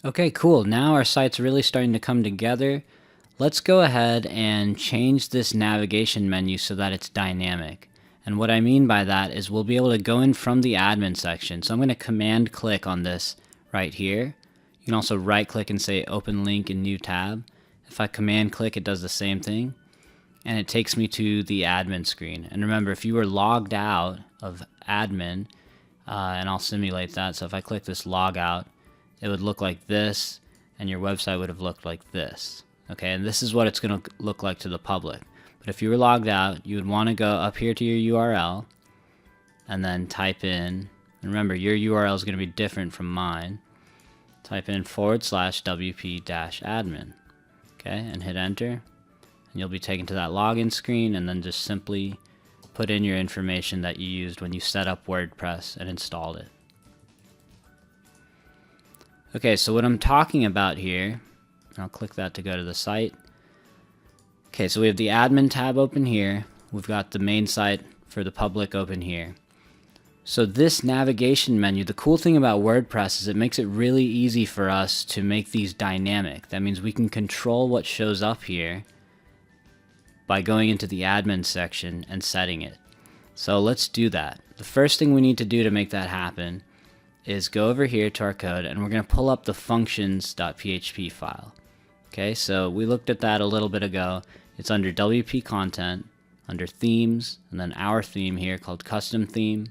Okay, cool. Now our site's really starting to come together. Let's go ahead and change this navigation menu so that it's dynamic. And what I mean by that is we'll be able to go in from the admin section. So I'm going to command click on this right here. You can also right click and say open link in new tab. If I command click, it does the same thing. And it takes me to the admin screen. And remember, if you were logged out of admin, and I'll simulate that. So if I click this log out, it would look like this, and your website would have looked like this. Okay, and this is what it's going to look like to the public. But if you were logged out, you would want to go up here to your URL and then type in, and remember your URL is going to be different from mine, type in /wp-admin, okay, and hit enter, and you'll be taken to that login screen, and then just simply put in your information that you used when you set up WordPress and installed it. Okay, so what I'm talking about here, I'll click that to go to the site. Okay, so we have the admin tab open here. We've got the main site for the public open here. So this navigation menu, the cool thing about WordPress is it makes it really easy for us to make these dynamic. That means we can control what shows up here by going into the admin section and setting it. So let's do that. The first thing we need to do to make that happen is go over here to our code, and we're going to pull up the functions.php file. Okay, so we looked at that a little bit ago. It's under WP content, under themes, and then our theme here called custom theme,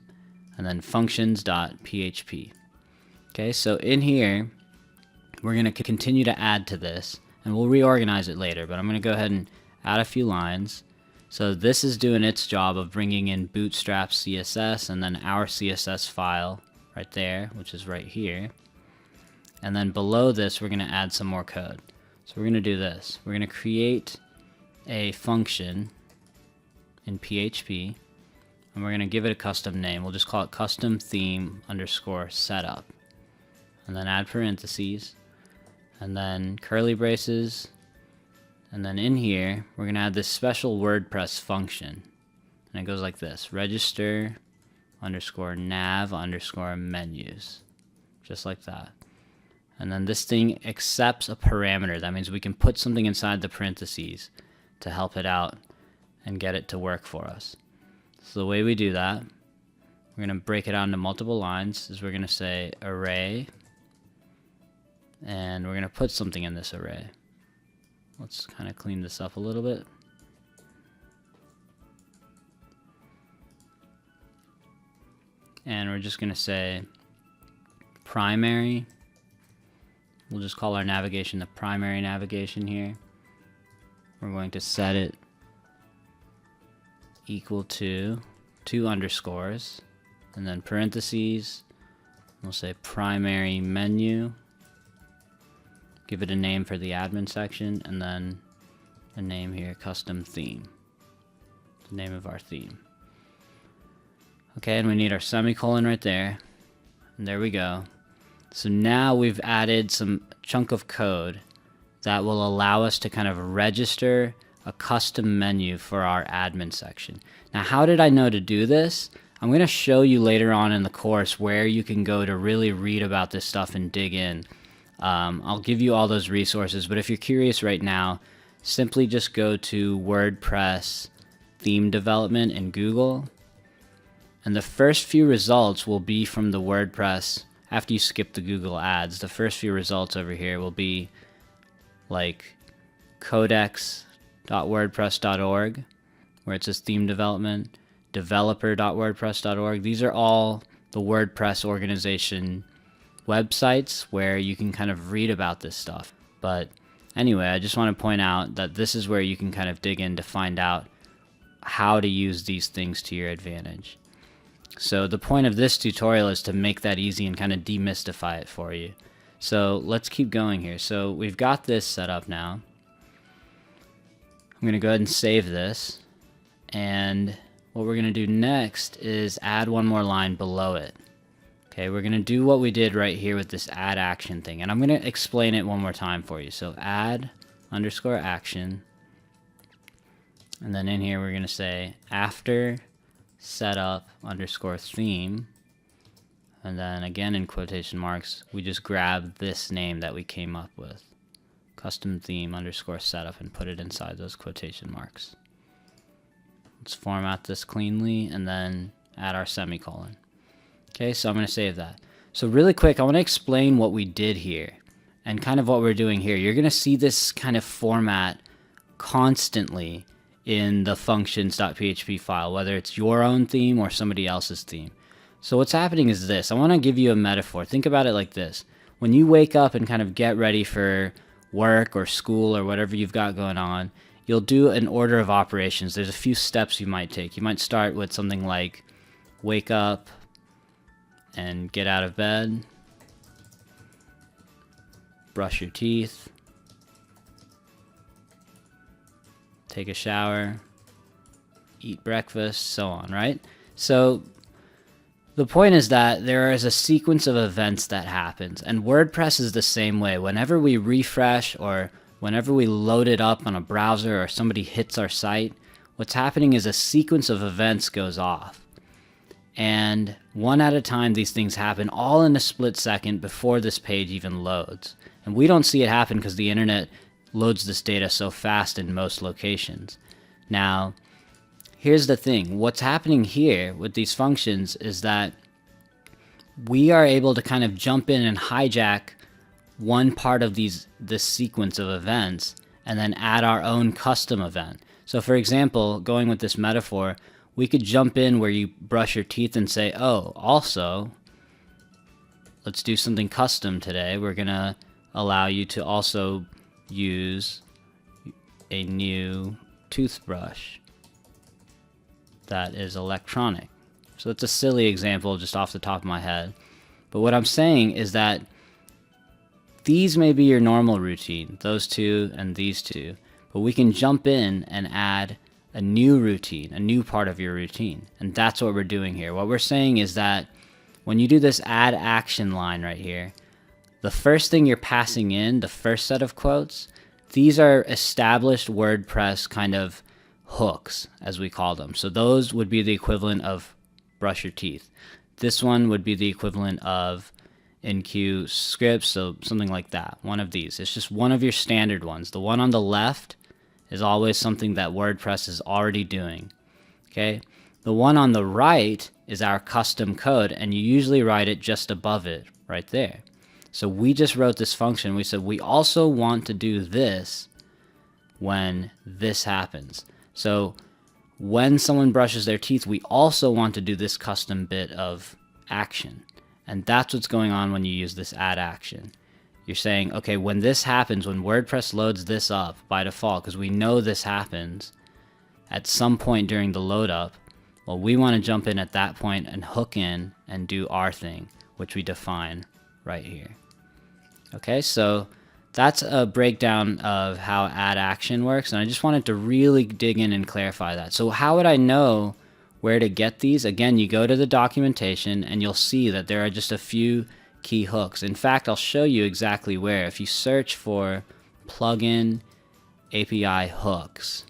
and then functions.php. Okay, so in here, we're going to continue to add to this, and we'll reorganize it later, but I'm going to go ahead and add a few lines. So this is doing its job of bringing in Bootstrap CSS, and then our CSS file right there, which is right here. And then below this, we're going to add some more code. So we're going to do this. We're going to create a function in PHP, and we're going to give it a custom name. We'll just call it custom theme underscore setup. And then add parentheses, and then curly braces. And then in here, we're going to add this special WordPress function. And it goes like this: register underscore nav underscore menus, just like that. And then this thing accepts a parameter. That means we can put something inside the parentheses to help it out and get it to work for us. So the way we do that, we're going to break it out into multiple lines. Is we're going to say array, and we're going to put something in this array. Let's kind of clean this up a little bit. And we're just going to say primary. We'll just call our navigation the primary navigation here. We're going to set it equal to 2 underscores, and then parentheses. We'll say primary menu. Give it a name for the admin section, and then a name here, custom theme. The name of our theme. Okay, and we need our semicolon right there. And there we go. So now we've added some chunk of code that will allow us to kind of register a custom menu for our admin section. Now, how did I know to do this? I'm going to show you later on in the course where you can go to really read about this stuff and dig in. I'll give you all those resources, but if you're curious right now, simply just go to WordPress theme development in Google. And the first few results will be from the WordPress. After you skip the Google ads, the first few results over here will be like codex.wordpress.org, where it says theme development, developer.wordpress.org. These are all the WordPress organization websites where you can kind of read about this stuff. But anyway, I just want to point out that this is where you can kind of dig in to find out how to use these things to your advantage. So the point of this tutorial is to make that easy and kind of demystify it for you. So let's keep going here. So we've got this set up now. I'm going to go ahead and save this. And what we're going to do next is add one more line below it. Okay, we're going to do what we did right here with this add action thing. And I'm going to explain it one more time for you. So add underscore action. And then in here we're going to say after setup underscore theme, And then again in quotation marks, we just grab this name that we came up with, custom theme underscore setup, and put it inside those quotation marks. Let's format this cleanly and then add our semicolon. Okay, so I'm going to save that. So really quick, I want to explain what we did here and kind of what we're doing here. You're going to see this kind of format constantly in the functions.php file, whether it's your own theme or somebody else's theme. So what's happening is this. I want to give you a metaphor. Think about it like this. When you wake up and kind of get ready for work or school or whatever you've got going on, you'll do an order of operations. There's a few steps you might take. You might start with something like wake up and get out of bed, brush your teeth, take a shower, eat breakfast, so on, right? So the point is that there is a sequence of events that happens, and WordPress is the same way. Whenever we refresh or whenever we load it up on a browser or somebody hits our site, what's happening is a sequence of events goes off. And one at a time, these things happen all in a split second before this page even loads. And we don't see it happen because the internet loads this data so fast in most locations. Now, here's the thing. What's happening here with these functions is that we are able to kind of jump in and hijack one part of this sequence of events and then add our own custom event. So for example, going with this metaphor, we could jump in where you brush your teeth and say, oh, also, let's do something custom today. We're going to allow you to also use a new toothbrush that is electronic. So it's a silly example just off the top of my head. But what I'm saying is that these may be your normal routine, those two and these two, but we can jump in and add a new routine, a new part of your routine. And that's what we're doing here. What we're saying is that when you do this add action line right here, the first thing you're passing in, the first set of quotes, these are established WordPress kind of hooks, as we call them. So those would be the equivalent of brush your teeth. This one would be the equivalent of enqueue scripts, so something like that. One of these. It's just one of your standard ones. The one on the left is always something that WordPress is already doing. Okay? The one on the right is our custom code, and you usually write it just above it, right there. So we just wrote this function. We said we also want to do this when this happens. So when someone brushes their teeth, we also want to do this custom bit of action. And that's what's going on when you use this add action. You're saying, okay, when this happens, when WordPress loads this up by default, because we know this happens at some point during the load up, well, we want to jump in at that point and hook in and do our thing, which we define right here. Okay, so that's a breakdown of how add action works, and I just wanted to really dig in and clarify that. So how would I know where to get these? Again, you go to the documentation and you'll see that there are just a few key hooks. In fact, I'll show you exactly where. If you search for plugin API hooks,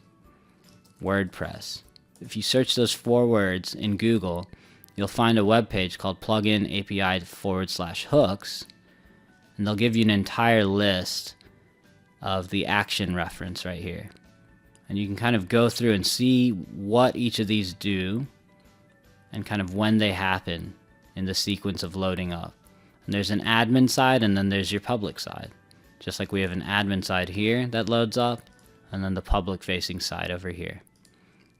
WordPress, if you search those 4 words in Google, you'll find a web page called plugin API/hooks, and they'll give you an entire list of the action reference right here. And you can kind of go through and see what each of these do and kind of when they happen in the sequence of loading up. And there's an admin side and then there's your public side. Just like we have an admin side here that loads up and then the public facing side over here.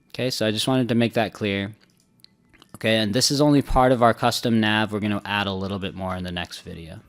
Okay, so I just wanted to make that clear. Okay, and this is only part of our custom nav. We're going to add a little bit more in the next video.